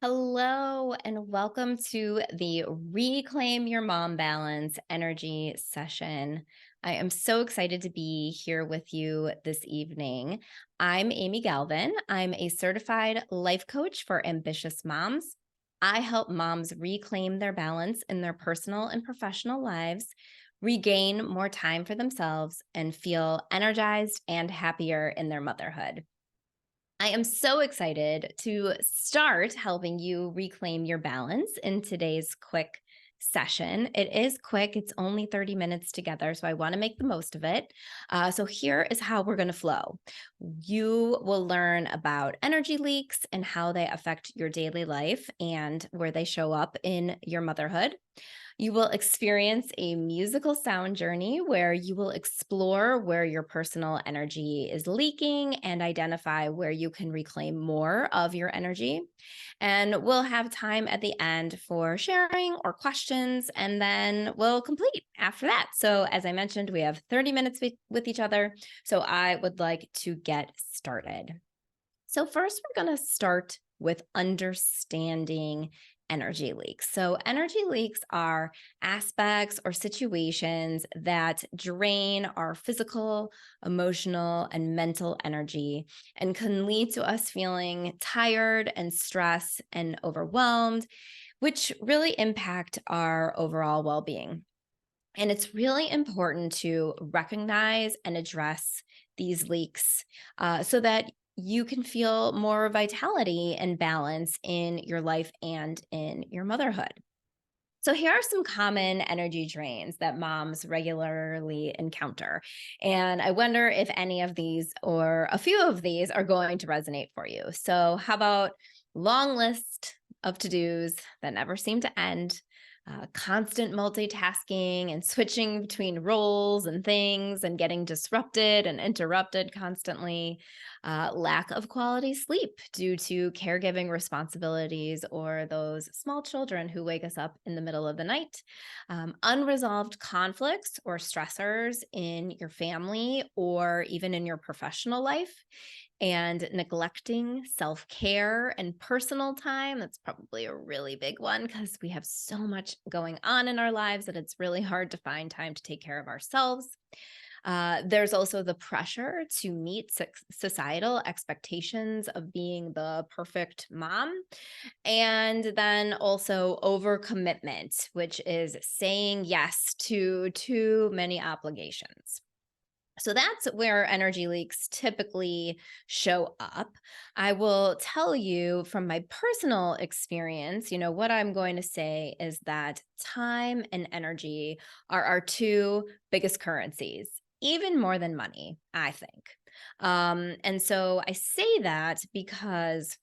Hello, and welcome to the Reclaim Your Mom Balance energy session. I am so excited to be here with you this evening. I'm Amy Galvin. I'm a certified life coach for ambitious moms. I help moms reclaim their balance in their personal and professional lives, regain more time for themselves, and feel energized and happier in their motherhood. I am so excited to start helping you reclaim your balance in today's quick session. It is quick, it's only 30 minutes together, so I want to make the most of it. So, here is how we're going to flow. You will learn about energy leaks and how they affect your daily life and where they show up in your motherhood. You will experience a musical sound journey where you will explore where your personal energy is leaking and identify where you can reclaim more of your energy. And we'll have time at the end for sharing or questions, and then we'll complete after that. So, as I mentioned, we have 30 minutes with each other. So, I would like to get started. So, first, we're going to start with understanding energy leaks. So, energy leaks are aspects or situations that drain our physical, emotional, and mental energy and can lead to us feeling tired and stressed and overwhelmed, which really impact our overall well being. And it's really important to recognize and address these leaks so that you can feel more vitality and balance in your life and in your motherhood. So, here are some common energy drains that moms regularly encounter. And I wonder if any of these or a few of these are going to resonate for you. So, how about long list of to dos that never seem to end? Constant multitasking and switching between roles and things and getting disrupted and interrupted constantly, lack of quality sleep due to caregiving responsibilities or those small children who wake us up in the middle of the night, unresolved conflicts or stressors in your family or even in your professional life, and neglecting self care and personal time. That's probably a really big one because we have so much going on in our lives that it's really hard to find time to take care of ourselves. There's also the pressure to meet societal expectations of being the perfect mom. And then also overcommitment, which is saying yes to too many obligations. So that's where energy leaks typically show up. I will tell you from my personal experience, what I'm going to say is that time and energy are our two biggest currencies, even more than money, I think. And so I say that because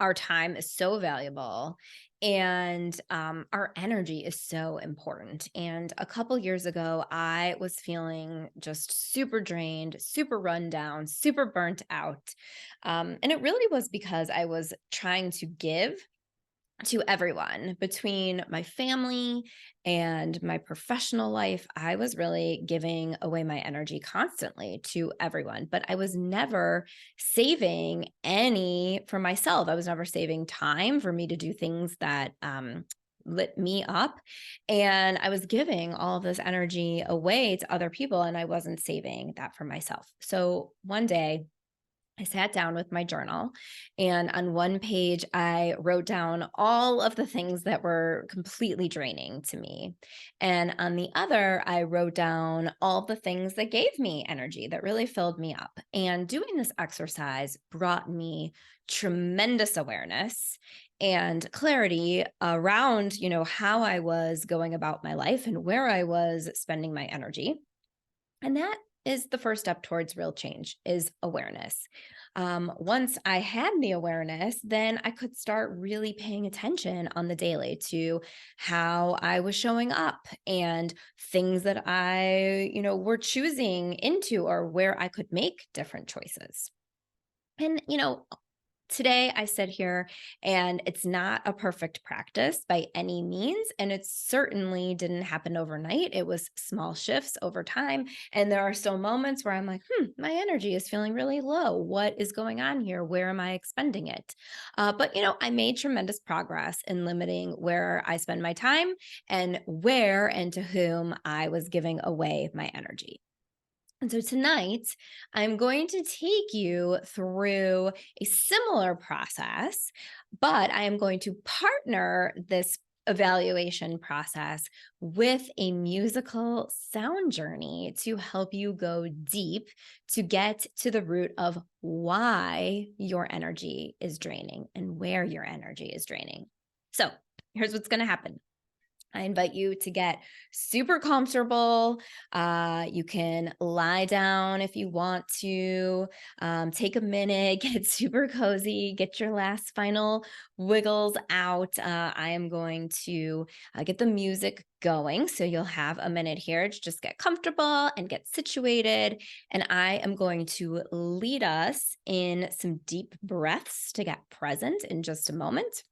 our time is so valuable and our energy is so important. And a couple years ago, I was feeling just super drained, super run down, super burnt out. And it really was because I was trying to give to everyone between my family and my professional life. I was really giving away my energy constantly to everyone, but I was never saving any for myself. I was never saving time for me to do things that lit me up. And I was giving all of this energy away to other people, and I wasn't saving that for myself. So one day, I sat down with my journal, and on one page, I wrote down all of the things that were completely draining to me. And on the other, I wrote down all the things that gave me energy, that really filled me up. And doing this exercise brought me tremendous awareness and clarity around, how I was going about my life and where I was spending my energy. And that is the first step towards real change is awareness. Once I had the awareness, then I could start really paying attention on the daily to how I was showing up and things that I, were choosing into or where I could make different choices. And, today I sit here and it's not a perfect practice by any means. And it certainly didn't happen overnight. It was small shifts over time. And there are still moments where I'm like, my energy is feeling really low. What is going on here? Where am I expending it? But I made tremendous progress in limiting where I spend my time and where and to whom I was giving away my energy. And so tonight, I'm going to take you through a similar process, but I am going to partner this evaluation process with a musical sound journey to help you go deep to get to the root of why your energy is draining and where your energy is draining. So here's what's going to happen. I invite you to get super comfortable. You can lie down if you want to. Take a minute, get super cozy, get your last final wiggles out. I am going to get the music going. So you'll have a minute here to just get comfortable and get situated. And I am going to lead us in some deep breaths to get present in just a moment.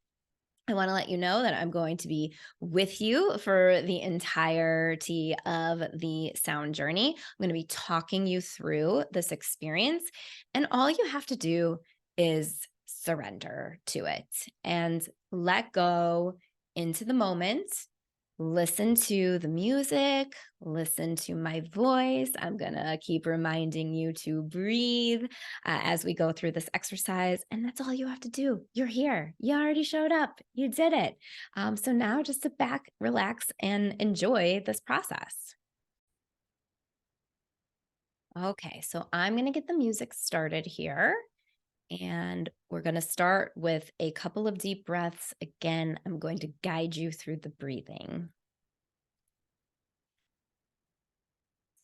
I want to let you know that I'm going to be with you for the entirety of the sound journey. I'm going to be talking you through this experience, and all you have to do is surrender to it and let go into the moment. Listen to the music, listen to my voice. I'm going to keep reminding you to breathe as we go through this exercise. And that's all you have to do. You're here. You already showed up. You did it. So now just sit back, relax, and enjoy this process. Okay, so I'm going to get the music started here. And we're going to start with a couple of deep breaths. Again, I'm going to guide you through the breathing.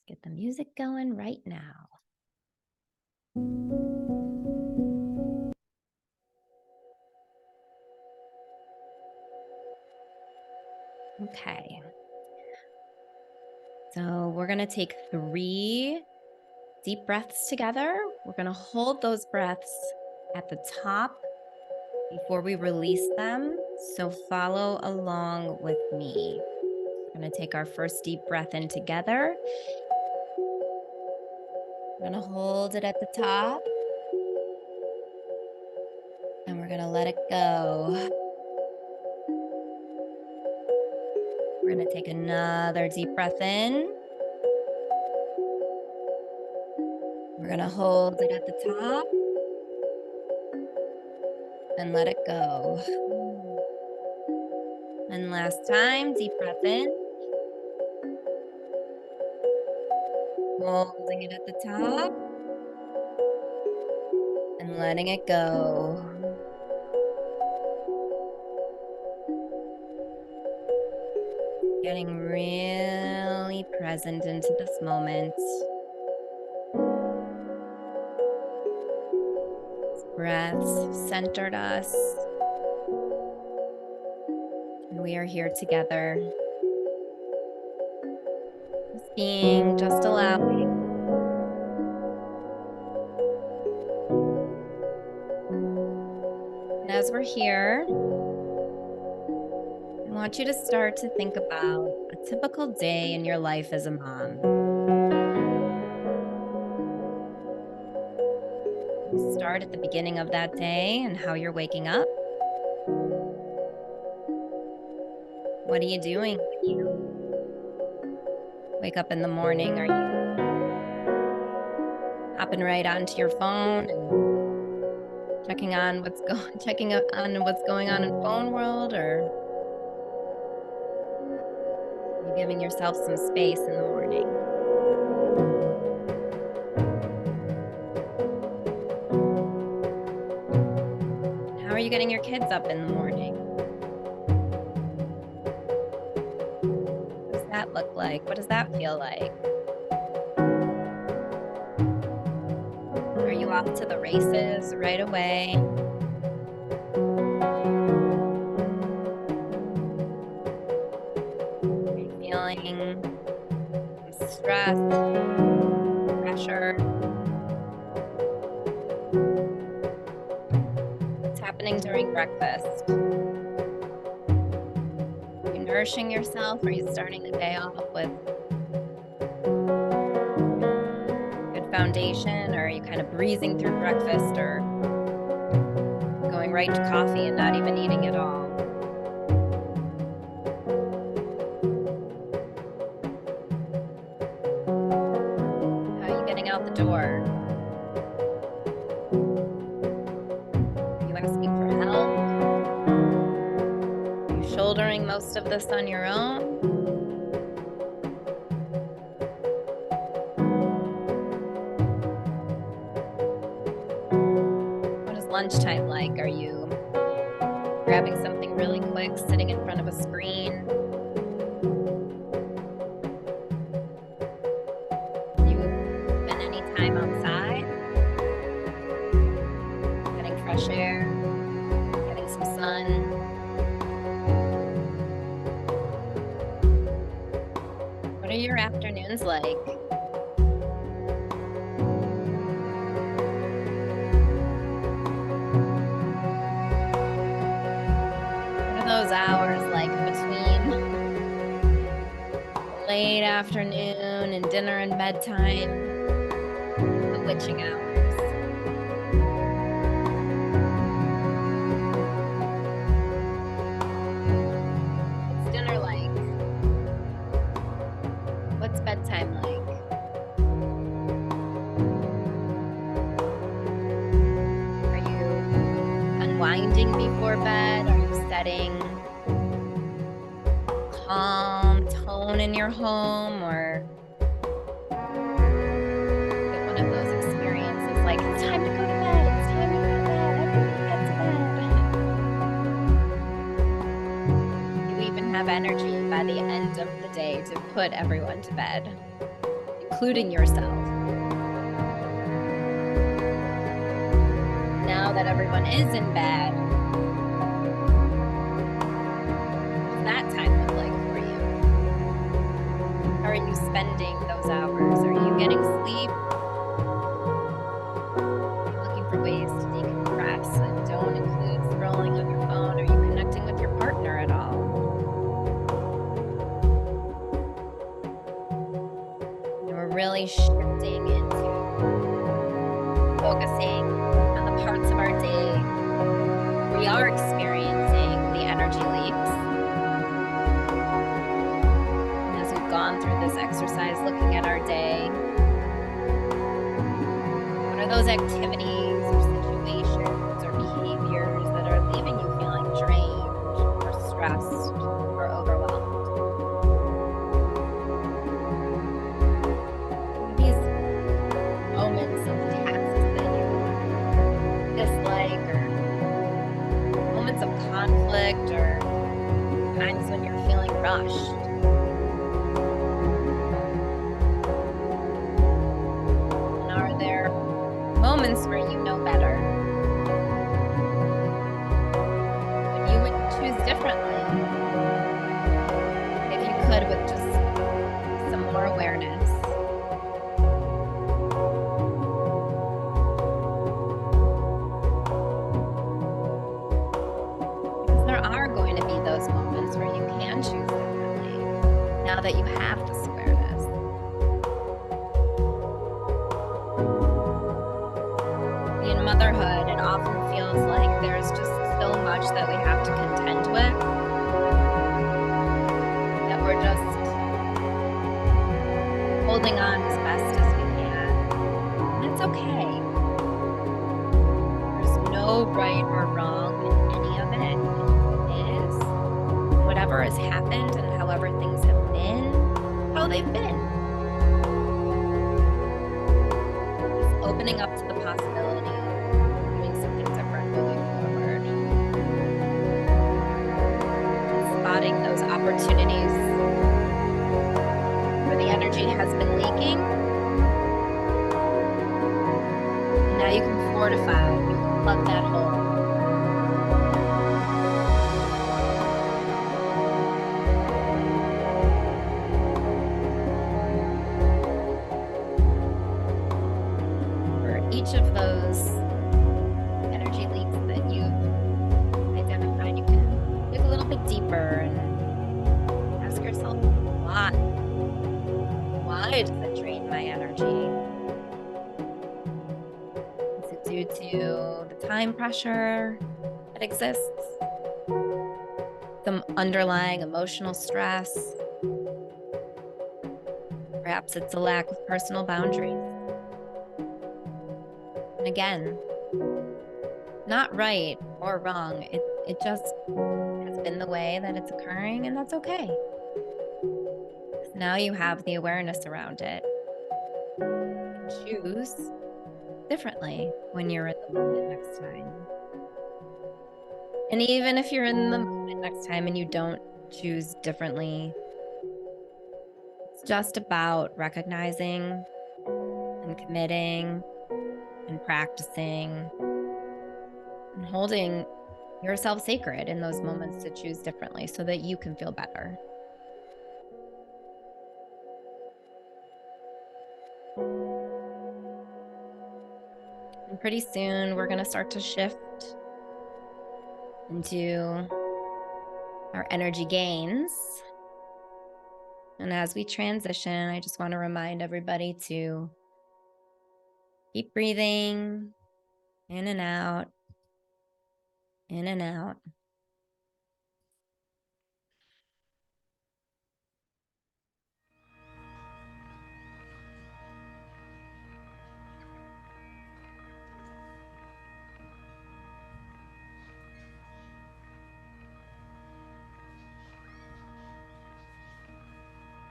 Get the music going right now. Okay. So we're going to take 3 deep breaths together. We're going to hold those breaths at the top before we release them. So follow along with me. We're going to take our first deep breath in together. We're going to hold it at the top. And we're going to let it go. We're going to take another deep breath in. We're going to hold it at the top and let it go. And last time, deep breath in. Holding it at the top and letting it go. Getting really present into this moment. Breaths centered us. And we are here together. Just being, just allowing. And as we're here, I want you to start to think about a typical day in your life as a mom. Start at the beginning of that day and how you're waking up. What are you doing when you wake up in the morning? Are you hopping right onto your phone and checking on what's going on in phone world, or are you giving yourself some space in the morning? How are you getting your kids up in the morning? What does that look like? What does that feel like? Are you off to the races right away? Are you feeling some stress, pressure? happening during breakfast? Are you nourishing yourself? Are you starting the day off with good foundation? Or are you kind of breezing through breakfast or going right to coffee and not even eating at all? How are you getting out the door? Are you asking for help? Are you shouldering most of this on your own? What is lunchtime like? Are you grabbing something really quick, sitting in front of a screen? Do you spend any time outside? Getting fresh air, getting some sun? What are your afternoons like? Those hours like between late afternoon and dinner and bedtime, the witching hours. What's dinner like? What's bedtime like? Are you unwinding before bed? Are you setting calm tone in your home, or is it one of those experiences like it's time to go to bed, it's time to go to bed, everybody get to bed? You even have energy by the end of the day to put everyone to bed, including yourself. Now that everyone is in bed, that time look like for you? How are you spending those hours? Are you getting sleep? Are you looking for ways to decompress that don't include scrolling on your phone? Are you connecting with your partner at all? And we're really shifting into focusing on the parts of our day we are experiencing the energy leaks. Gone through this exercise looking at our day. What are those activities or situations or behaviors that are leaving you feeling drained or stressed or overwhelmed? These moments of tasks that you dislike, or moments of conflict, or times when you're feeling rushed. Moments where you know better, when you would choose differently, if you could, with just some more awareness. Because there are going to be those moments where you can choose differently, now that you have this awareness. Motherhood, it often feels like there's just so much that we have to contend with, that we're just holding on as best as we can. And it's okay. There's no right or wrong in any of it. It is whatever has happened and however things have been, how they've been. Just opening up to the possibility spotting those opportunities where the energy has been leaking. And now you can fortify, you can plug that hole. For each of those energy leaks that you've time pressure that exists, some underlying emotional stress. Perhaps it's a lack of personal boundaries. And again, not right or wrong. It just has been the way that it's occurring, and that's okay. Now you have the awareness around it. Choose differently when you're in the moment next time. And even if you're in the moment next time and you don't choose differently, it's just about recognizing and committing and practicing and holding yourself sacred in those moments to choose differently so that you can feel better. And pretty soon we're going to start to shift into our energy gains. And as we transition, I just want to remind everybody to keep breathing in and out, in and out.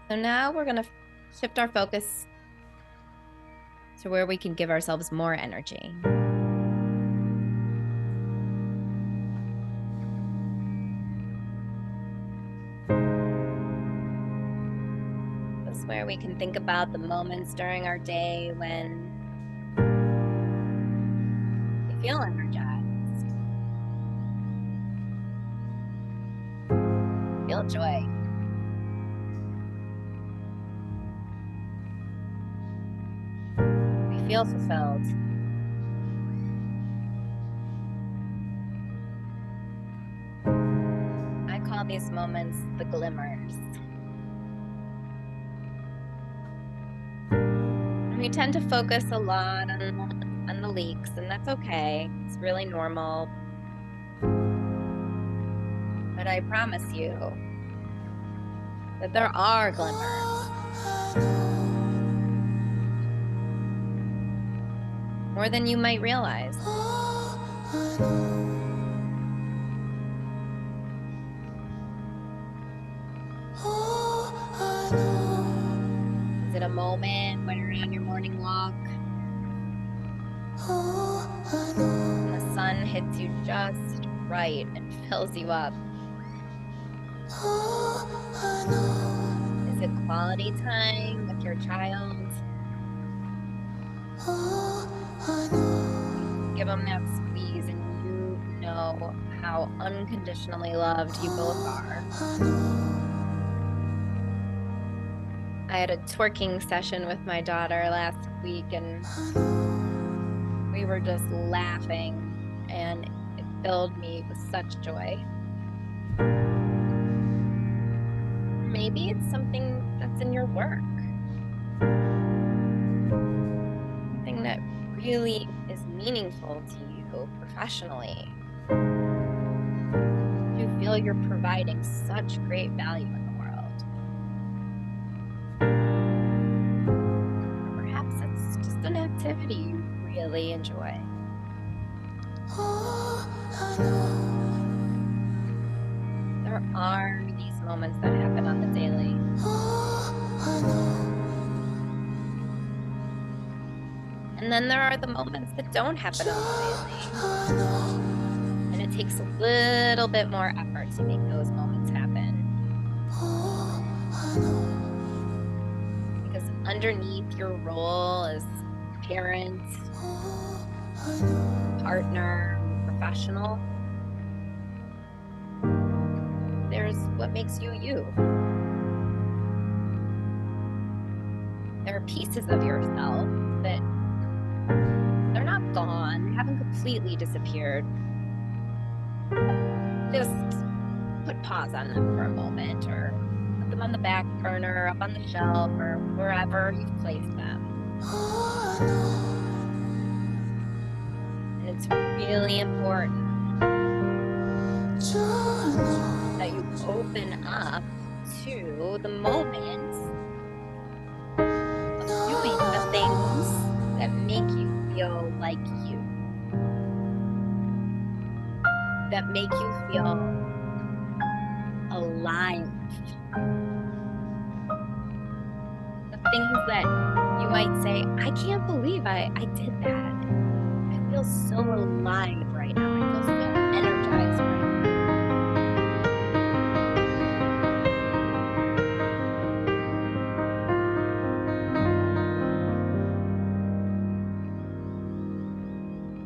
So now we're going to shift our focus to where we can give ourselves more energy. This is where we can think about the moments during our day when we feel energized, feel joy. We feel fulfilled. I call these moments the glimmers. And we tend to focus a lot on the leaks, and that's okay. It's really normal. But I promise you that there are glimmers. More than you might realize. Is it a moment when you're on your morning walk and the sun hits you just right and fills you up? Is it quality time with your child? Give them that squeeze and you know how unconditionally loved you both are. I had a twerking session with my daughter last week and we were just laughing and it filled me with such joy. Maybe it's something that's in your work. Something that really is meaningful to you professionally. You feel you're providing such great value in the world. Or perhaps it's just an activity you really enjoy. There are these moments that happen on the daily. And then there are the moments that don't happen on the daily. And it takes a little bit more effort to make those moments happen. Because underneath your role as parent, partner, professional, there's what makes you you. There are pieces of yourself that they're not gone, they haven't completely disappeared. Just put pause on them for a moment or put them on the back burner, up on the shelf, or wherever you've placed them. And it's really important that you open up to the moments of doing the things that make you feel like you, that make you feel alive. The things that you might say, I can't believe I did that. I feel so alive right now. I feel so energized right now.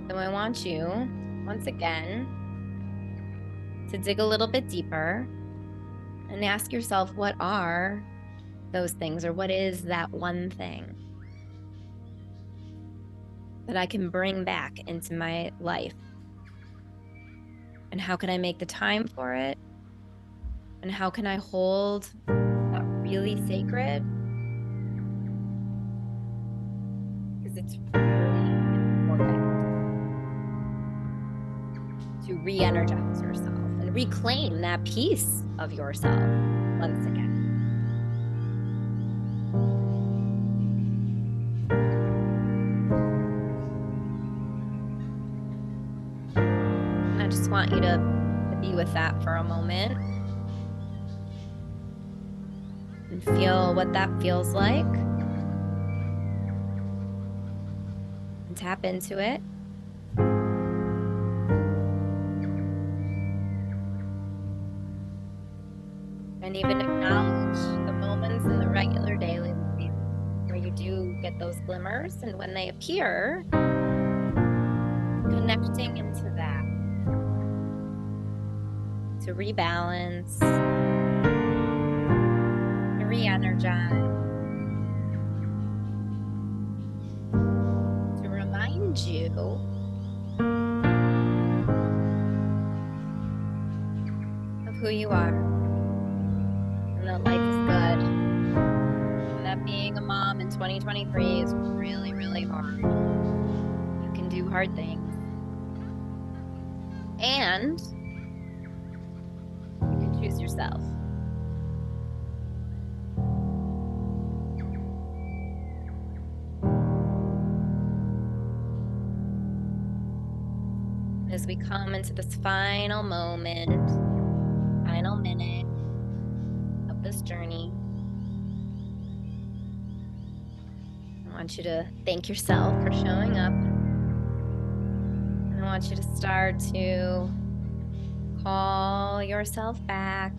So I want you, once again, to dig a little bit deeper and ask yourself, what are those things, or what is that one thing that I can bring back into my life? And how can I make the time for it? And how can I hold that really sacred? Because it's really important to re-energize yourself and reclaim that piece of yourself once again. And I just want you to be with that for a moment and feel what that feels like and tap into it. And even acknowledge the moments in the regular daily life where you do get those glimmers, and when they appear, connecting into that to rebalance, to re-energize, to remind you of who you are, and that life is good, and that being a mom in 2023 is really, really hard. You can do hard things, and you can choose yourself. As we come into this final moment, final minute of this journey, I want you to thank yourself for showing up. And I want you to start to call yourself back.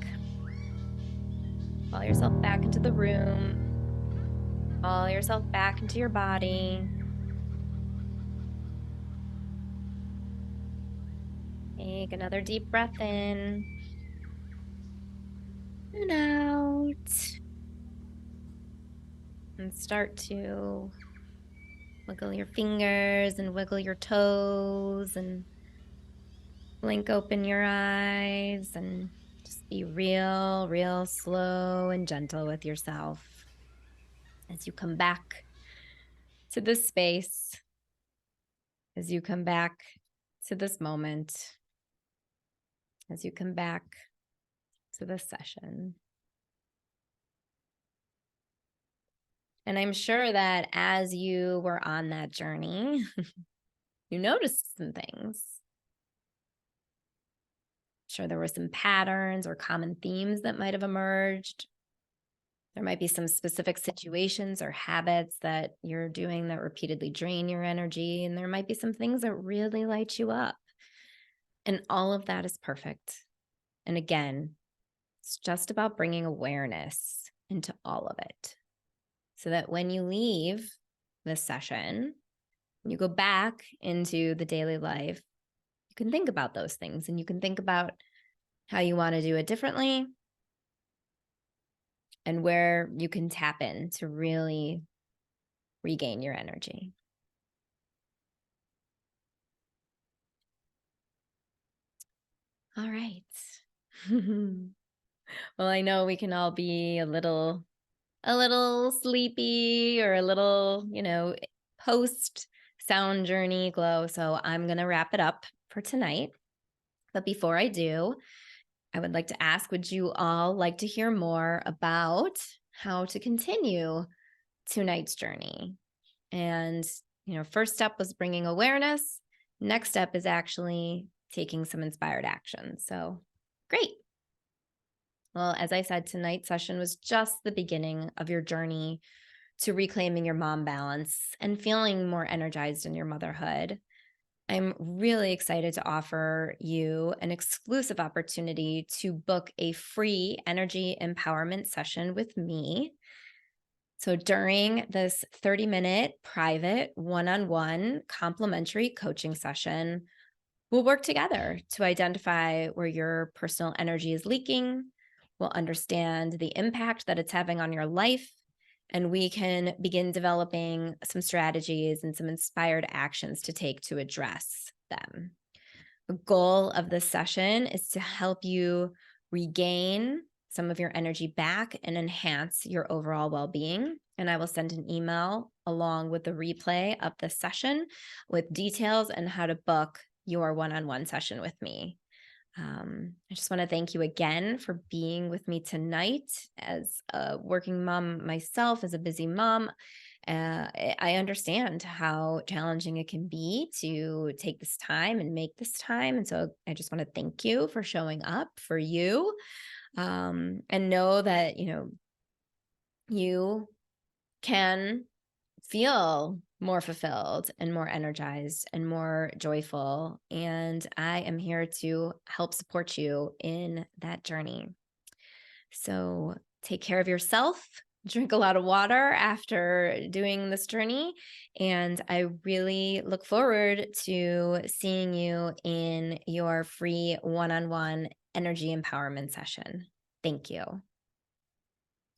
Call yourself back into the room. Call yourself back into your body. Take another deep breath in and out. And start to wiggle your fingers and wiggle your toes and blink open your eyes and just be real, real slow and gentle with yourself as you come back to this space, as you come back to this moment, as you come back to this session. And I'm sure that as you were on that journey, you noticed some things. Sure, there were some patterns or common themes that might have emerged. There might be some specific situations or habits that you're doing that repeatedly drain your energy. And there might be some things that really light you up. And all of that is perfect. And again, it's just about bringing awareness into all of it, so that when you leave this session, you go back into the daily life, you can think about those things and you can think about how you want to do it differently and where you can tap in to really regain your energy. All right. Well, I know we can all be a little sleepy or a little, post sound journey glow. So I'm going to wrap it up for tonight. But before I do, I would like to ask, would you all like to hear more about how to continue tonight's journey? And, first step was bringing awareness. Next step is actually taking some inspired action. So great. Well, as I said, tonight's session was just the beginning of your journey to reclaiming your mom balance and feeling more energized in your motherhood. I'm really excited to offer you an exclusive opportunity to book a free energy empowerment session with me. So during this 30-minute private one-on-one complimentary coaching session, we'll work together to identify where your personal energy is leaking. We'll understand the impact that it's having on your life, and we can begin developing some strategies and some inspired actions to take to address them. The goal of this session is to help you regain some of your energy back and enhance your overall well-being. And I will send an email along with the replay of the session with details on how to book your one-on-one session with me. I just want to thank you again for being with me tonight. As a working mom myself, as a busy mom, I understand how challenging it can be to take this time and make this time. And so I just want to thank you for showing up for you, and know that, you can feel more fulfilled and more energized and more joyful. And I am here to help support you in that journey. So take care of yourself, drink a lot of water after doing this journey. And I really look forward to seeing you in your free one-on-one energy empowerment session. Thank you.